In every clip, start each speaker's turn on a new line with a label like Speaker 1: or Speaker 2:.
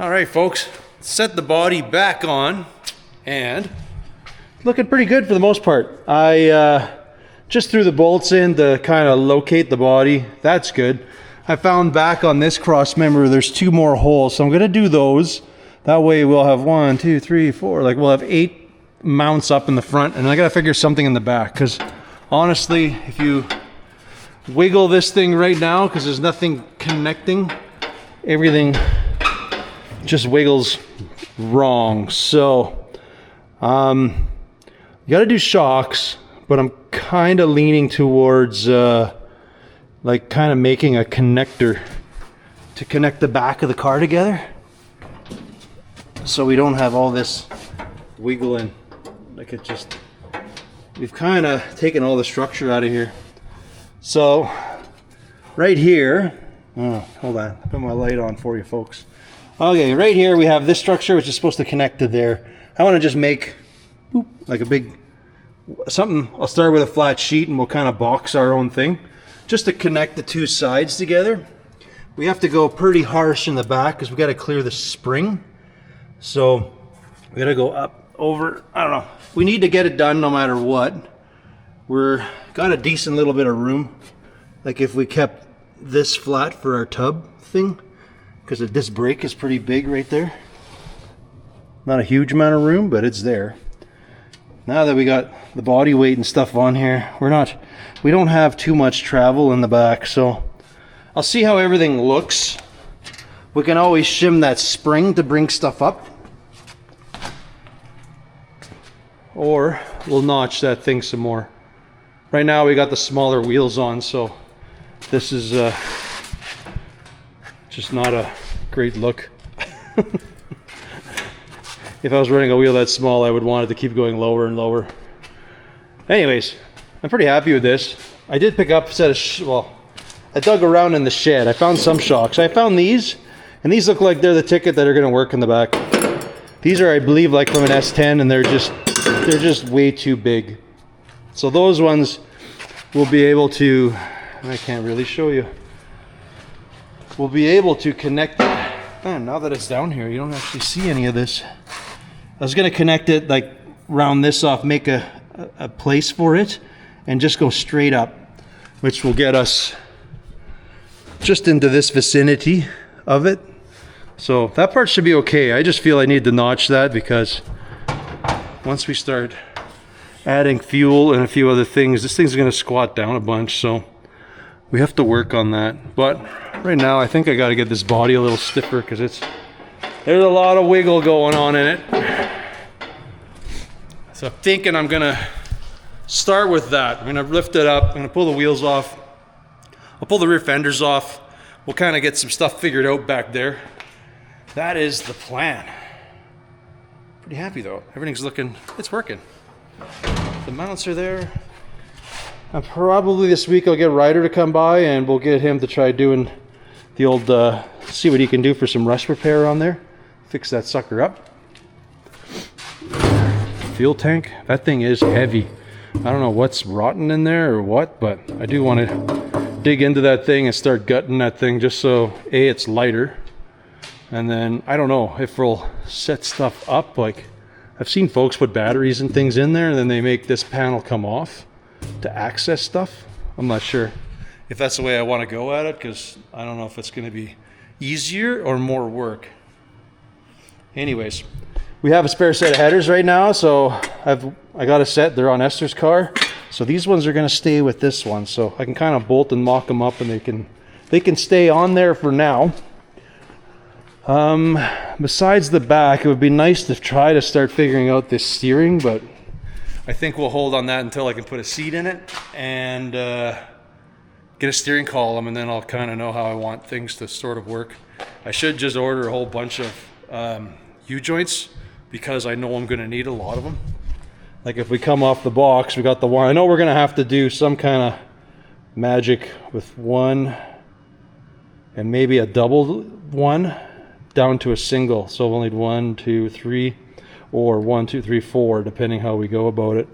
Speaker 1: All right, folks, set the body back on and looking pretty good for the most part. I just threw the bolts in to kind of locate the body. That's good. I found back on this cross member there's 2 more holes, so I'm gonna do those. That way we'll have 1, 2, 3, 4, like we'll have 8 mounts up in the front, and I gotta figure something in the back, because honestly, if you wiggle this thing right now, because there's nothing connecting, everything just wiggles wrong. So you got to do shocks, but I'm kind of leaning towards like kind of making a connector to connect the back of the car together, so we don't have all this wiggling. Like it just, we've kind of taken all the structure out of here. So right here, oh, hold on, put my light on for you folks. Okay, right here we have this structure which is supposed to connect to there. I want to just make boop, like a big something. I'll start with a flat sheet and we'll kind of box our own thing just to connect the 2 sides together. We have to go pretty harsh in the back because we got to clear the spring. So we got to go up over, I don't know. We need to get it done no matter what. We're got a decent little bit of room. Like if we kept this flat for our tub thing, because this brake is pretty big right there. Not a huge amount of room, but it's there. Now that we got the body weight and stuff on here, we don't have too much travel in the back, so I'll see how everything looks. We can always shim that spring to bring stuff up, or we'll notch that thing some more. Right now we got the smaller wheels on, so this is just not a great look. If I was running a wheel that small, I would want it to keep going lower and lower. Anyways, I'm pretty happy with this. I did pick up a set of, well, I dug around in the shed. I found some shocks. I found these, and these look like they're the ticket that are gonna work in the back. These are, I believe, like from an S10, and they're just way too big. So those ones we'll be able to, I can't really show you. We'll be able to connect it. Man, now that it's down here, you don't actually see any of this. I was gonna connect it, like round this off, make a place for it, and just go straight up, which will get us just into this vicinity of it. So that part should be okay. I just feel I need to notch that because once we start adding fuel and a few other things, this thing's gonna squat down a bunch, so we have to work on that. But right now I think I got to get this body a little stiffer because there's a lot of wiggle going on in it. So I'm thinking I'm gonna start with that. I'm gonna lift it up, I'm gonna pull the wheels off, I'll pull the rear fenders off, we'll kind of get some stuff figured out back there. That is the plan. Pretty happy though, everything's looking, it's working. The mounts are there. And probably this week I'll get Ryder to come by and we'll get him to try doing the old, see what he can do for some rust repair on there. Fix that sucker up. Fuel tank, that thing is heavy. I don't know what's rotten in there or what, but I do want to dig into that thing and start gutting that thing just so A, it's lighter. And then I don't know if we'll set stuff up. Like I've seen folks put batteries and things in there and then they make this panel come off to access stuff. I'm not sure if that's the way I want to go at it because I don't know if it's going to be easier or more work. Anyways, we have a spare set of headers right now, so I got a set. They're on Esther's car, so these ones are going to stay with this one, so I can kind of bolt and mock them up and they can stay on there for now. Besides the back, it would be nice to try to start figuring out this steering, but I think we'll hold on that until I can put a seat in it and get a steering column, and then I'll kind of know how I want things to sort of work. I should just order a whole bunch of U-joints because I know I'm going to need a lot of them. Like if we come off the box, we got the one. I know we're going to have to do some kind of magic with one and maybe a double one down to a single. So we'll need 1, 2, 3. Or 1, 2, 3, 4, depending how we go about it.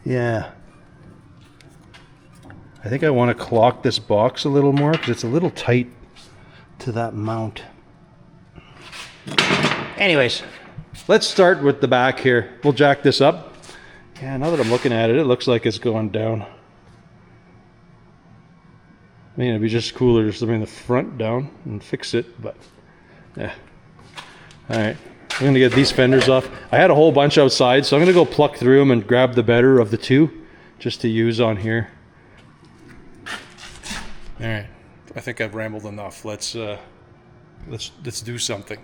Speaker 1: Yeah. I think I want to clock this box a little more because it's a little tight to that mount. Anyways, let's start with the back here. We'll jack this up. Yeah, now that I'm looking at it, it looks like it's going down. I mean, it'd be just cooler just to bring the front down and fix it, but yeah. All right, I'm gonna get these fenders off. I had a whole bunch outside, so I'm gonna go pluck through them and grab the better of the two just to use on here. All right, I think I've rambled enough. Let's do something.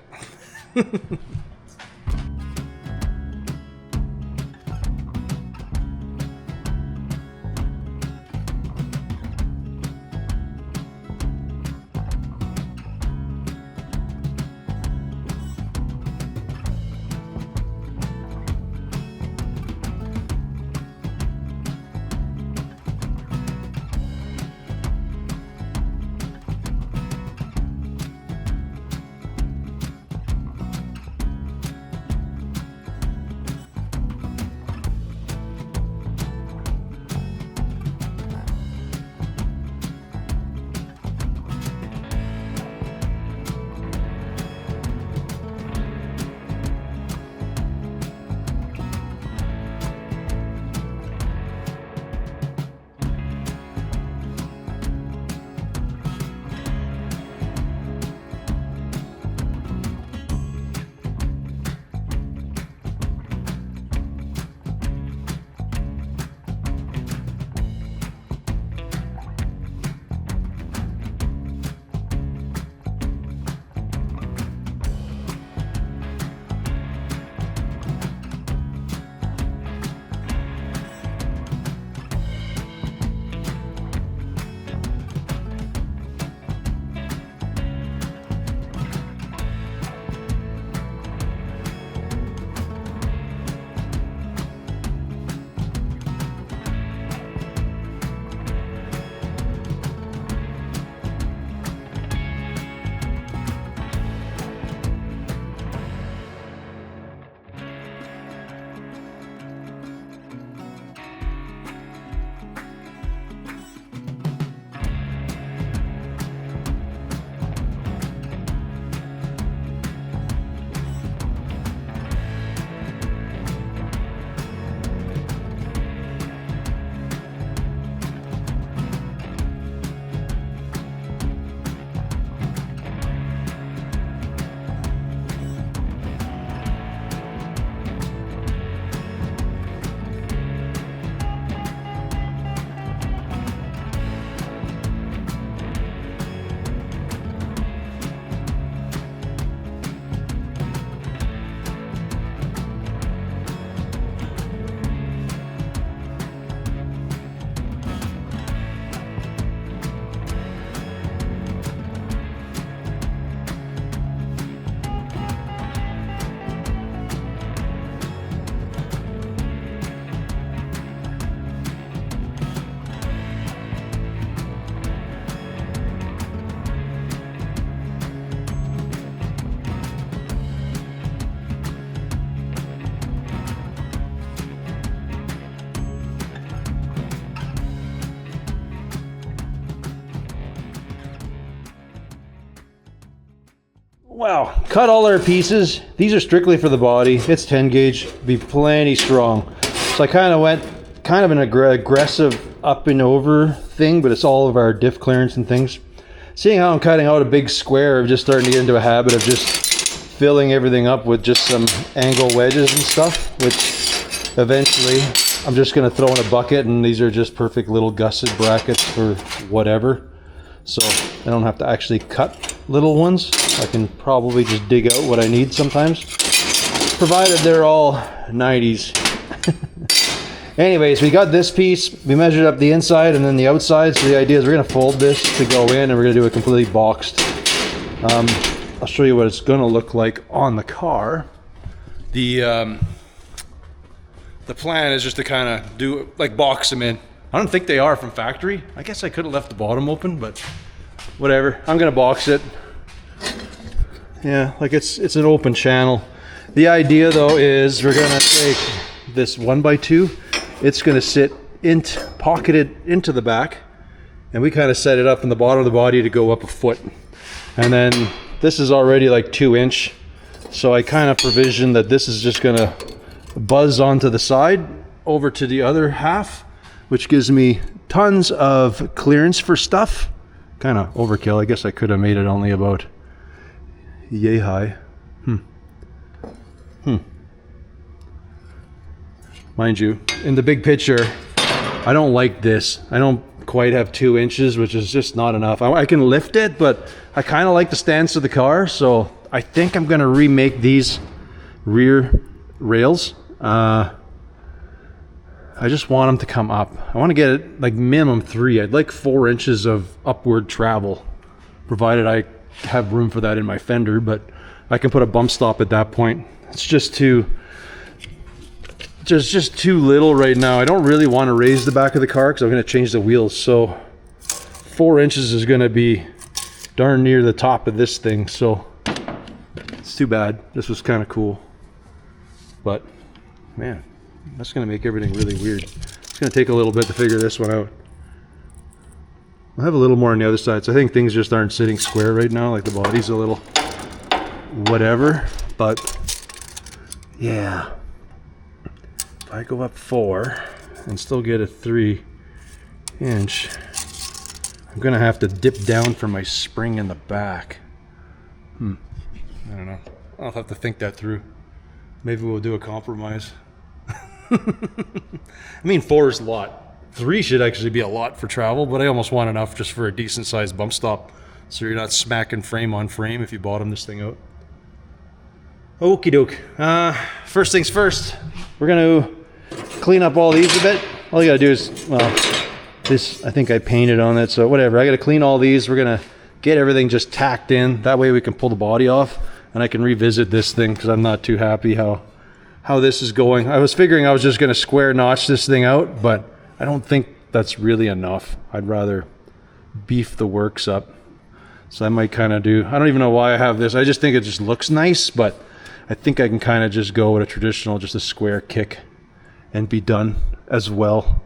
Speaker 1: Wow, cut all our pieces. These are strictly for the body. It's 10 gauge, be plenty strong. So I kind of went an aggressive up and over thing, but it's all of our diff clearance and things. Seeing how I'm cutting out a big square, I'm just starting to get into a habit of just filling everything up with just some angle wedges and stuff, which eventually I'm just going to throw in a bucket, and these are just perfect little gusset brackets for whatever. So I don't have to actually cut little ones. I can probably just dig out what I need sometimes, provided they're all 90s. Anyways, we got this piece. We measured up the inside and then the outside. So the idea is we're going to fold this to go in, and we're going to do it completely boxed. I'll show you what it's going to look like on the car. The plan is just to kind of do like box them in. I don't think they are from factory. I guess I could have left the bottom open, but whatever. I'm going to box it. Yeah, like it's an open channel. The idea though is we're going to take this 1x2. It's going to sit pocketed into the back, and we kind of set it up in the bottom of the body to go up a foot. And then this is already like 2-inch, so I kind of provisioned that this is just gonna buzz onto the side over to the other half, which gives me tons of clearance for stuff. Kind of overkill. I guess I could have made it only about yay high. Mind you, in the big picture, I don't like this. I don't quite have 2 inches, which is just not enough. I can lift it, but I kind of like the stance of the car, so I think I'm gonna remake these rear rails. I just want them to come up. I want to get it like minimum 3. I'd like 4 inches of upward travel, provided I have room for that in my fender, but I can put a bump stop at that point. It's just too little right now. I don't really want to raise the back of the car because I'm going to change the wheels, so 4 inches is going to be darn near the top of this thing, so it's too bad. This was kind of cool, but man, that's going to make everything really weird. It's going to take a little bit to figure this one out. I'll have a little more on the other side, so I think things just aren't sitting square right now, like the body's a little whatever, but yeah. If I go up 4 and still get a 3-inch, I'm gonna have to dip down for my spring in the back. I don't know. I'll have to think that through. Maybe we'll do a compromise. I mean, 4 is a lot. 3 should actually be a lot for travel, but I almost want enough just for a decent sized bump stop, so you're not smacking frame on frame if you bottom this thing out. Okie doke. First things first, we're gonna clean up all these a bit. All you gotta do is, well, this, I think I painted on it, so whatever. I gotta clean all these. We're gonna get everything just tacked in. That way we can pull the body off and I can revisit this thing, because I'm not too happy how this is going. I was figuring I was just gonna square notch this thing out, but I don't think that's really enough. I'd rather beef the works up. So I might kind of do, I don't even know why I have this. I just think it just looks nice, but I think I can kind of just go with a traditional, just a square kick and be done as well.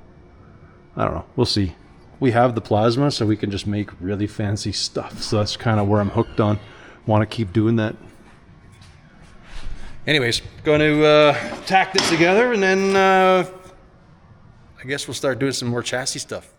Speaker 1: I don't know, we'll see. We have the plasma, so we can just make really fancy stuff. So that's kind of where I'm hooked on. Want to keep doing that. Anyways, going to tack this together, and then I guess we'll start doing some more chassis stuff.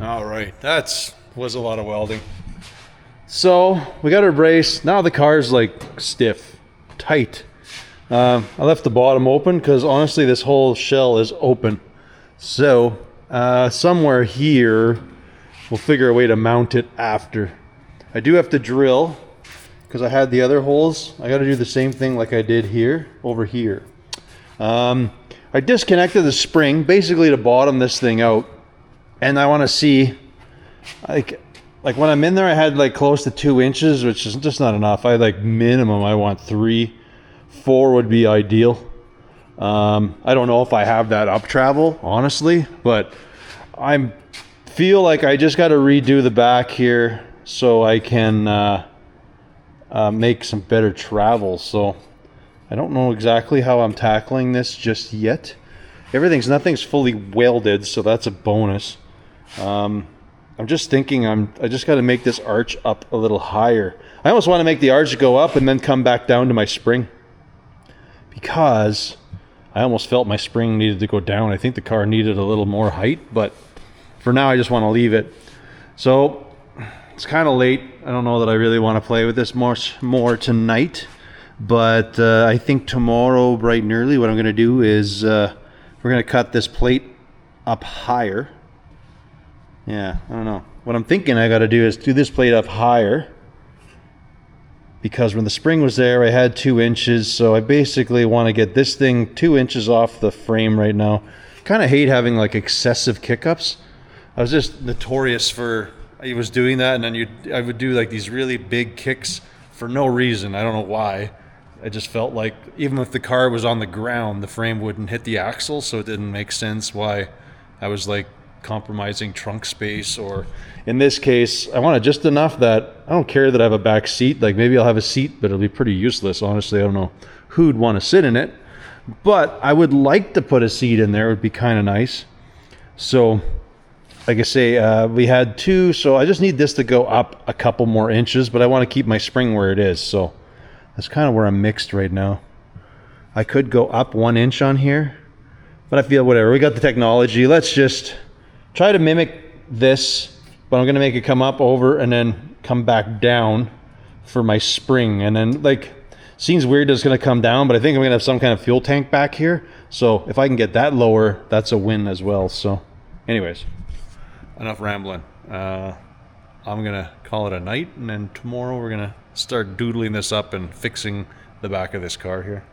Speaker 1: All right, was a lot of welding. So we got our brace. Now the car's like stiff, tight. I left the bottom open because honestly this whole shell is open. So somewhere here we'll figure a way to mount it after. I do have to drill because I had the other holes. I got to do the same thing like I did here, over here. I disconnected the spring basically to bottom this thing out, and I want to see like when I'm in there I had like close to 2 inches, which is just not enough. I like minimum I want 3, 4 would be ideal. I don't know if I have that up travel honestly, but I feel like I just got to redo the back here so I can make some better travel. So I don't know exactly how I'm tackling this just yet. Nothing's fully welded, so that's a bonus. I'm just thinking I just got to make this arch up a little higher. I almost want to make the arch go up and then come back down to my spring, because I almost felt my spring needed to go down. I think the car needed a little more height, but for now I just want to leave it. So it's kind of late. I don't know that I really want to play with this much more tonight, but I think tomorrow bright and early what I'm going to do is we're going to cut this plate up higher. Yeah, I don't know. What I'm thinking I got to do is do this plate up higher, because when the spring was there I had 2 inches, so I basically want to get this thing 2 inches off the frame right now. Kind of hate having like excessive kickups. I was just notorious for, I was doing that, and then I would do like these really big kicks for no reason. I don't know why. I just felt like even if the car was on the ground, the frame wouldn't hit the axle, so it didn't make sense why I was like compromising trunk space. Or in this case I want it just enough that I don't care that I have a back seat. Like maybe I'll have a seat, but it'll be pretty useless honestly. I don't know who'd want to sit in it, but I would like to put a seat in there. It would be kind of nice. So like I say, we had 2, so I just need this to go up a couple more inches, but I want to keep my spring where it is. So that's kind of where I'm mixed right now. I could go up 1 inch on here, but I feel whatever, we got the technology. Let's just try to mimic this, but I'm gonna make it come up over and then come back down for my spring. And then like, seems weird that it's gonna come down, but I think I'm gonna have some kind of fuel tank back here. So if I can get that lower, that's a win as well. So anyways, enough rambling. I'm gonna call it a night, and then tomorrow we're gonna start doodling this up and fixing the back of this car here.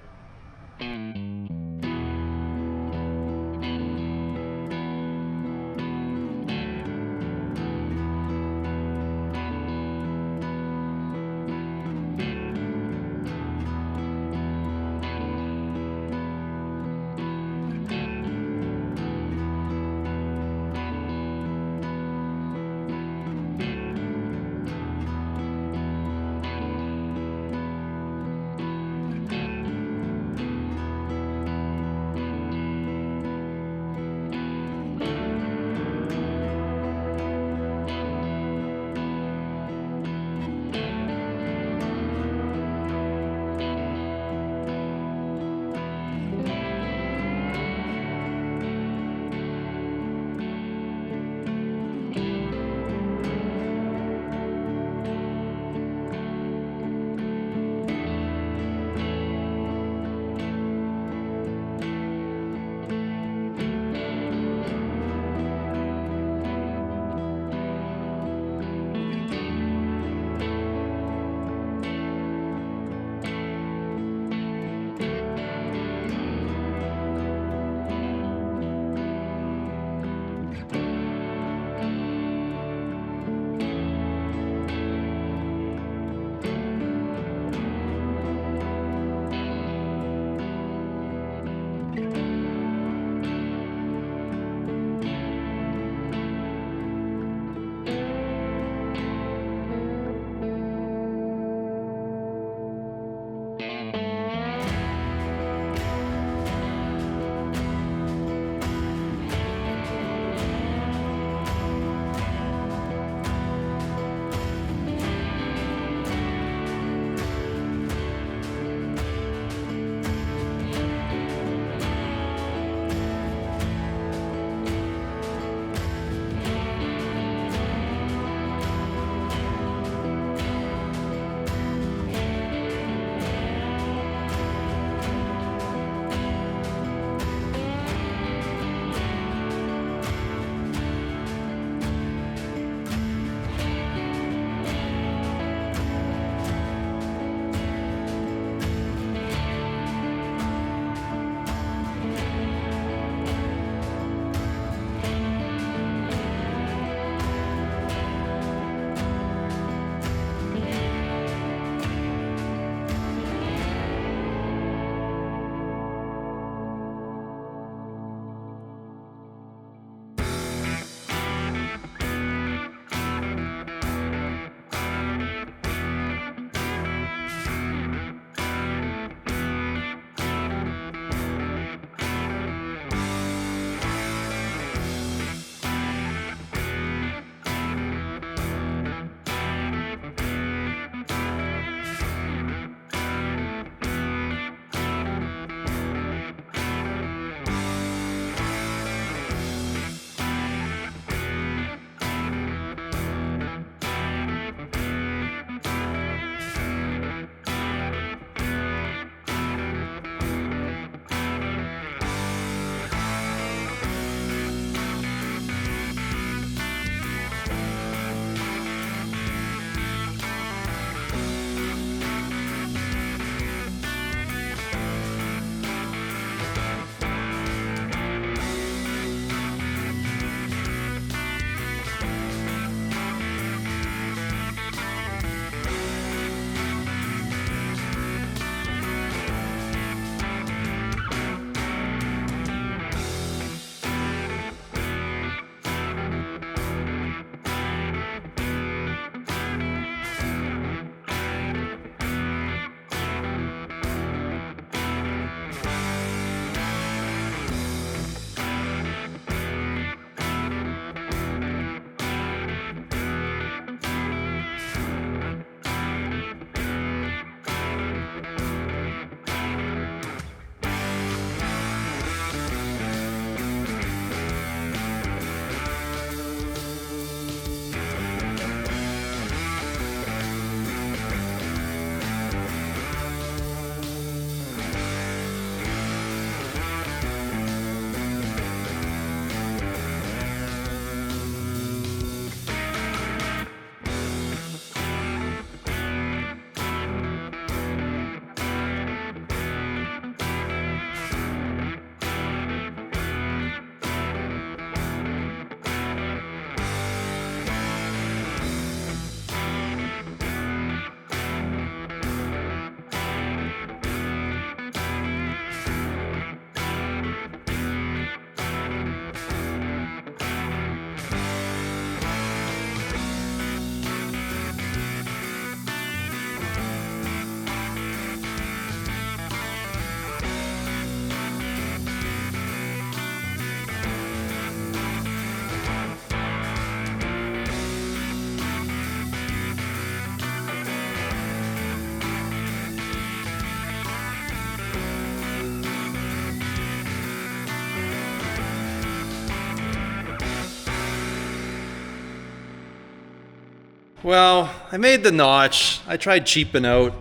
Speaker 1: Well, I made the notch. I tried cheaping out.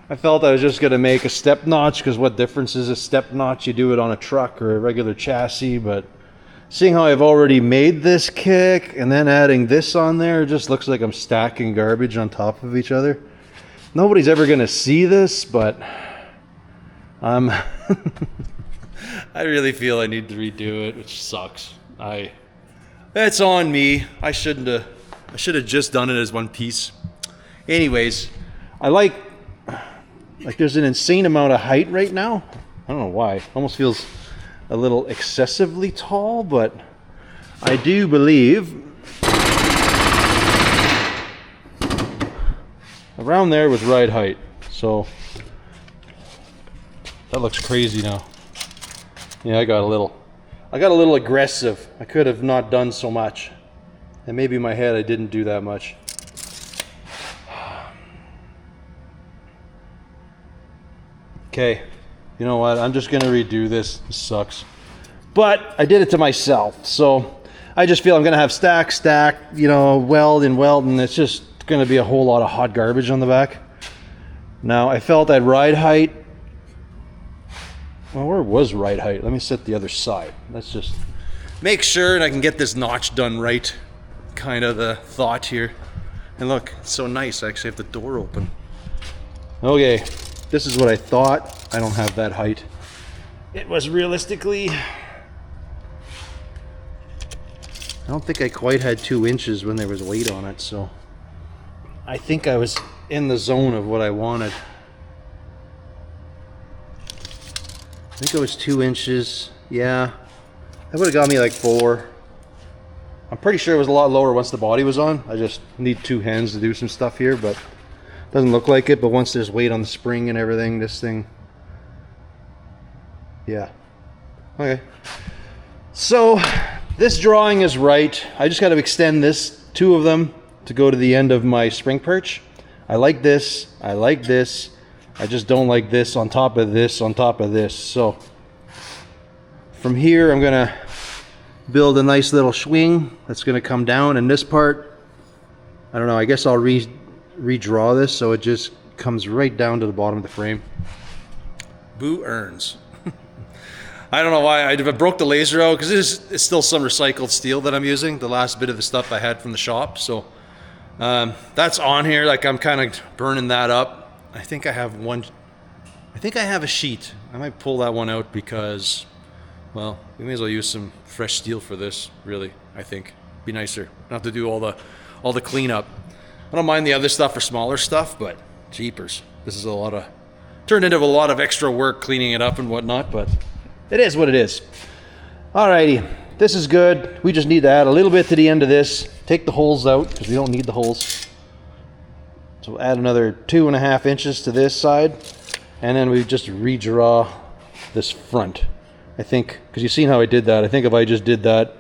Speaker 1: I felt I was just going to make a step notch, because what difference is a step notch? You do it on a truck or a regular chassis, but seeing how I've already made this kick and then adding this on there, it just looks like I'm stacking garbage on top of each other. Nobody's ever going to see this, but I really feel I need to redo it, which sucks. It's on me. I should have just done it as one piece. Anyways, I like there's an insane amount of height right now. I don't know why. Almost feels a little excessively tall, but I do believe around there was right height. So that looks crazy now. Yeah, I got a little aggressive. I could have not done so much. And maybe in my head I didn't do that much. Okay, you know what? I'm just gonna redo this. This sucks. But I did it to myself, so I just feel I'm gonna have stack, you know, weld, and it's just gonna be a whole lot of hot garbage on the back. Now, I felt at ride height. Well, where was ride height? Let me set the other side. Let's just make sure and I can get this notch done right. Kind of the thought here. And look, it's so nice. I actually have the door open. Okay, this is what I thought. I don't have that height. It was realistically, I don't think I quite had 2 inches when there was weight on it, so I think I was in the zone of what I wanted. I think it was 2 inches. Yeah, that would have got me like 4. I'm pretty sure it was a lot lower once the body was on. I just need 2 hands to do some stuff here, but doesn't look like it. But once there's weight on the spring and everything, this thing, yeah. Okay. So this drawing is right. I just got to extend this 2 of them to go to the end of my spring perch. I like this. I like this. I just don't like this on top of this on top of this. So from here, I'm gonna build a nice little swing that's going to come down, and this part, I don't know, I guess I'll redraw this so it just comes right down to the bottom of the frame. Boo earns. I don't know why I broke the laser out, because it's still some recycled steel that I'm using, the last bit of the stuff I had from the shop, so that's on here. Like, I'm kind of burning that up. I think I have a sheet. I might pull that one out because, well, we may as well use some fresh steel for this, really. I think be nicer. Not have to do all the cleanup. I don't mind the other stuff for smaller stuff, but jeepers, this is turned into a lot of extra work cleaning it up and whatnot, but it is what it is. Alrighty, this is good. We just need to add a little bit to the end of this. Take the holes out, because we don't need the holes. So we'll add another 2.5 inches to this side, and then we just redraw this front. I think, because you've seen how I did that. I think if I just did that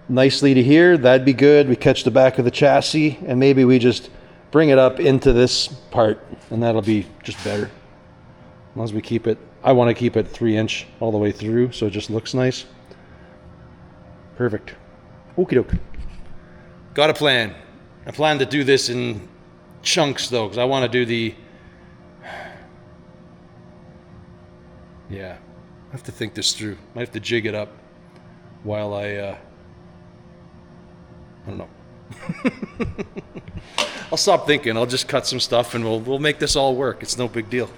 Speaker 1: nicely to here, that'd be good. We catch the back of the chassis, and maybe we just bring it up into this part, and that'll be just better. As long as we keep it, I want to keep it 3-inch all the way through, so it just looks nice. Perfect. Okie doke. Got a plan. I plan to do this in chunks, though, because I want to do yeah. I have to think this through. Might have to jig it up while I don't know. I'll stop thinking. I'll just cut some stuff and we'll make this all work. It's no big deal.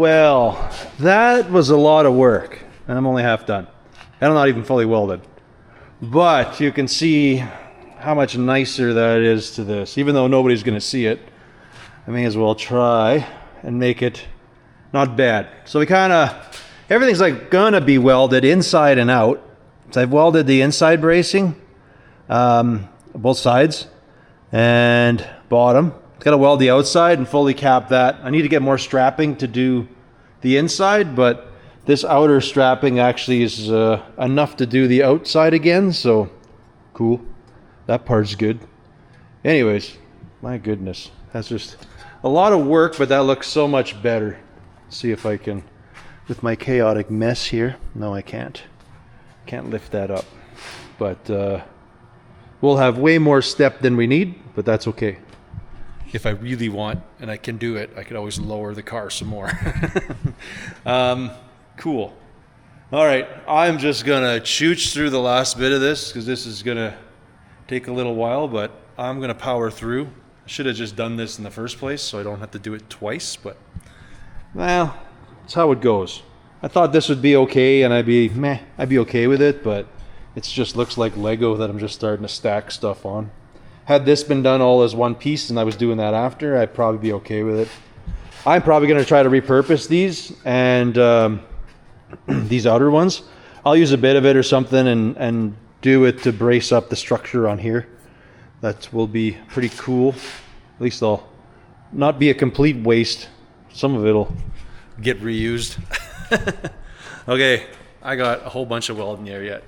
Speaker 1: Well, that was a lot of work, and I'm only half done. And I'm not even fully welded. But you can see how much nicer that is to this. Even though nobody's going to see it, I may as well try and make it not bad. So we kind of, everything's like going to be welded inside and out. So I've welded the inside bracing, both sides and bottom. Got to weld the outside and fully cap that. I need to get more strapping to do the inside, but this outer strapping actually is enough to do the outside again, so cool. That part's good. Anyways, my goodness, that's just a lot of work, but that looks so much better. Let's see if I can, with my chaotic mess here. No, I can't. Can't lift that up. But we'll have way more step than we need, but that's okay. If I really want, and I can do it, I could always lower the car some more. Cool. All right, I'm just gonna chooch through the last bit of this because this is gonna take a little while, but I'm gonna power through. I should have just done this in the first place so I don't have to do it twice, but well, that's how it goes. I thought this would be okay and I'd be okay with it, but it just looks like Lego that I'm just starting to stack stuff on. Had this been done all as one piece and I was doing that after, I'd probably be okay with it. I'm probably going to try to repurpose these and these outer ones. I'll use a bit of it or something and do it to brace up the structure on here. That will be pretty cool. At least I'll not be a complete waste. Some of it'll get reused. Okay, I got a whole bunch of welding there yet.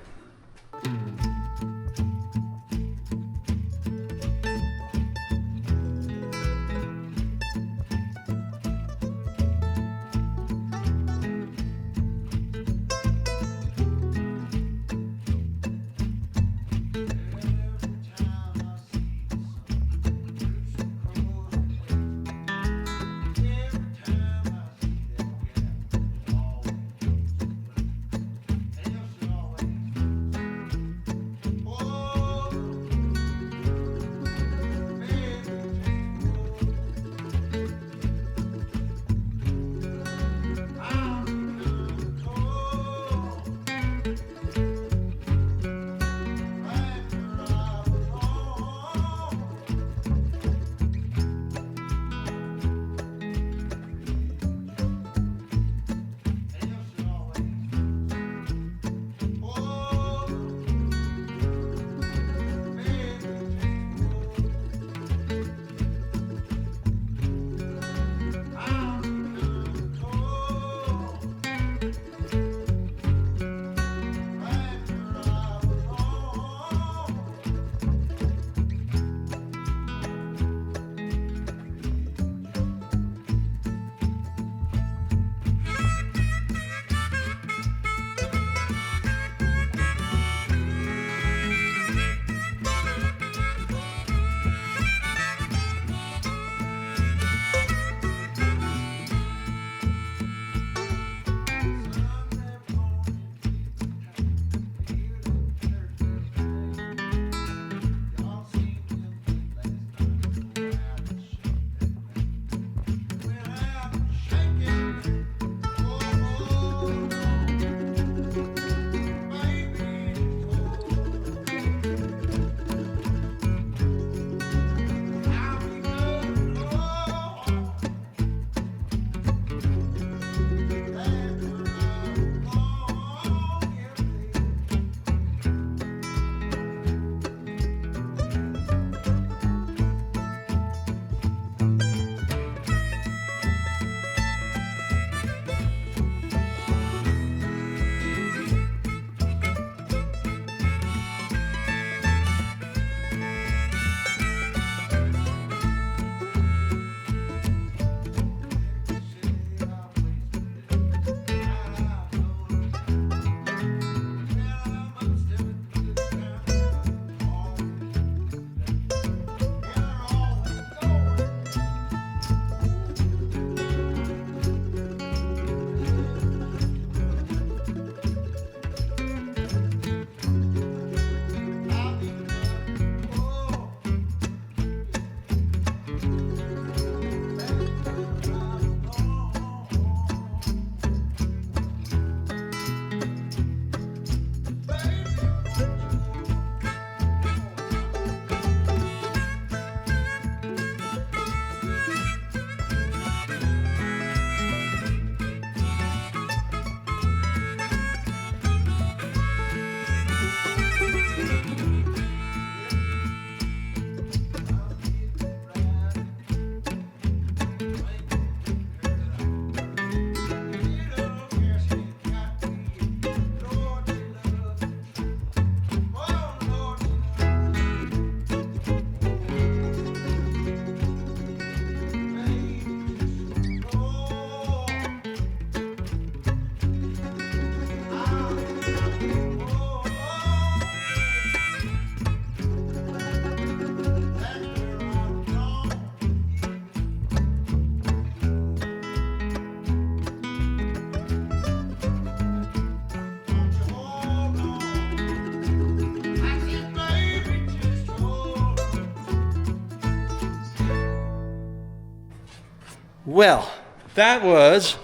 Speaker 1: Well, that was,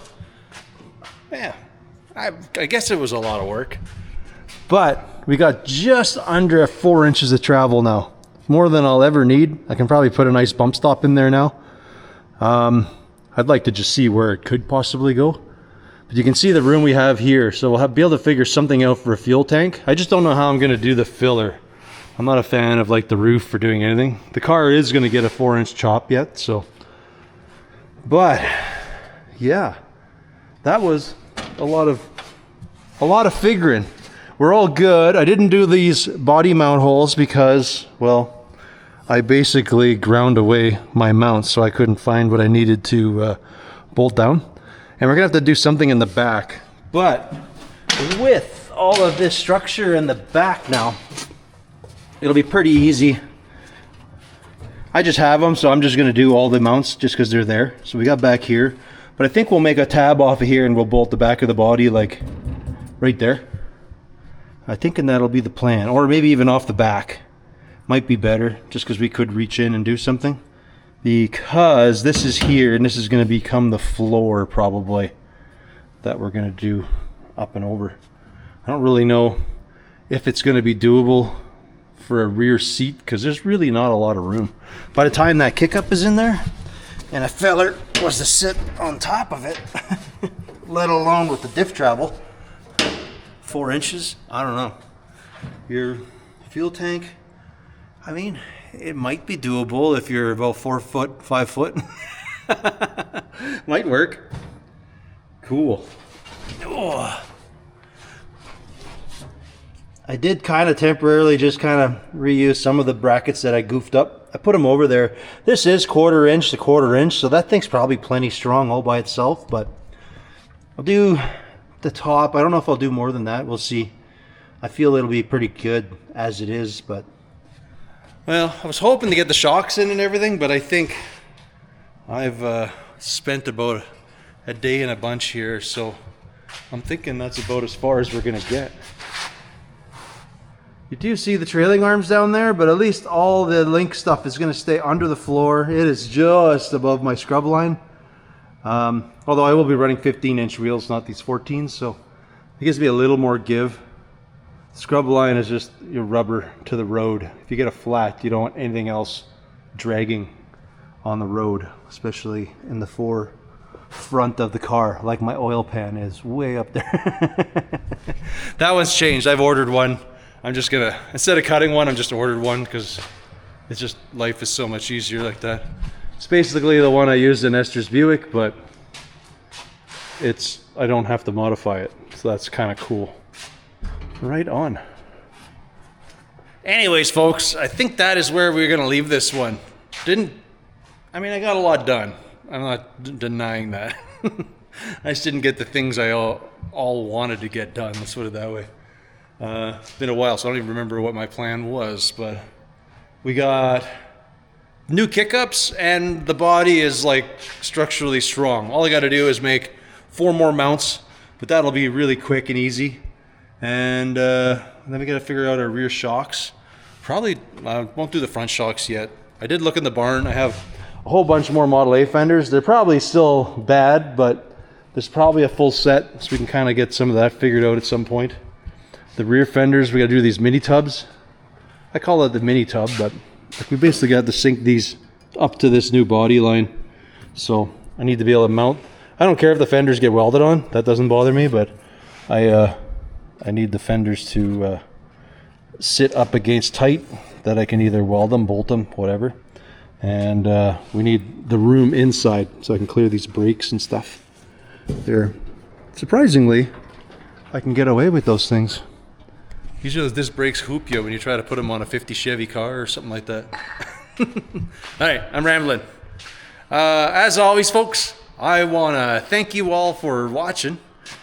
Speaker 1: yeah, I guess it was a lot of work. But we got just under 4 inches of travel now. More than I'll ever need. I can probably put a nice bump stop in there now. I'd like to just see where it could possibly go. But you can see the room we have here, so we'll be able to figure something out for a fuel tank. I just don't know how I'm going to do the filler. I'm not a fan of like the roof for doing anything. The car is going to get a 4-inch chop yet, so. But yeah, that was a lot of figuring. We're all good. I didn't do these body mount holes because, well, I basically ground away my mounts, so I couldn't find what I needed to bolt down. And we're gonna have to do something in the back. But with all of this structure in the back now, it'll be pretty easy. I just have them, so I'm just gonna do all the mounts just because they're there. So we got back here, but I think we'll make a tab off of here and we'll bolt the back of the body like right there. I'm thinking that'll be the plan, or maybe even off the back. Might be better, just because we could reach in and do something. Because this is here, and this is going to become the floor probably that we're going to do up and over. I don't really know if it's going to be doable for a rear seat, because there's really not a lot of room. By the time that kickup is in there, and a feller was to sit on top of it, let alone with the diff travel, 4 inches, I don't know. Your fuel tank, I mean, it might be doable if you're about 4 foot, 5 foot. Might work. Cool. Oh. I did kind of temporarily just kind of reuse some of the brackets that I goofed up. I put them over there. This is 1/4 inch to 1/4 inch, so that thing's probably plenty strong all by itself, but I'll do the top. I don't know if I'll do more than that. We'll see. I feel it'll be pretty good as it is, but well, I was hoping to get the shocks in and everything, but I think I've spent about a day and a bunch here, so I'm thinking that's about as far as we're gonna get. You do see the trailing arms down there, but at least all the link stuff is gonna stay under the floor. It is just above my scrub line. Although I will be running 15-inch wheels, not these 14s, so it gives me a little more give. Scrub line is just your rubber to the road. If you get a flat, you don't want anything else dragging on the road, especially in the front of the car, like my oil pan is way up there. That one's changed. I've ordered one. I'm just gonna, instead of cutting one, I'm just ordered one because it's just, life is so much easier like that. It's basically the one I used in Esther's Buick, but I don't have to modify it, so that's kind of cool. Right on. Anyways, folks, I think that is where we're gonna leave this one. I mean, I got a lot done. I'm not denying that. I just didn't get the things I all wanted to get done. Let's put it that way. It's been a while, so I don't even remember what my plan was, but we got new kickups, and the body is like structurally strong. All I got to do is make 4 more mounts, but that'll be really quick and easy. And then we got to figure out our rear shocks. Probably won't do the front shocks yet. I did look in the barn. I have a whole bunch more Model A fenders. They're probably still bad, but there's probably a full set, so we can kind of get some of that figured out at some point. The rear fenders, we got to do these mini tubs. I call it the mini tub, but we basically got to sync these up to this new body line. So I need to be able to mount. I don't care if the fenders get welded on. That doesn't bother me, but I need the fenders to sit up against tight, that I can either weld them, bolt them, whatever. And we need the room inside so I can clear these brakes and stuff. They're, surprisingly, I can get away with those things. Usually those disc brakes hoop you when you try to put them on a 50 Chevy car or something like that. All right, I'm rambling. As always, folks, I want to thank you all for watching,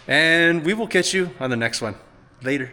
Speaker 1: and we will catch you on the next one. Later.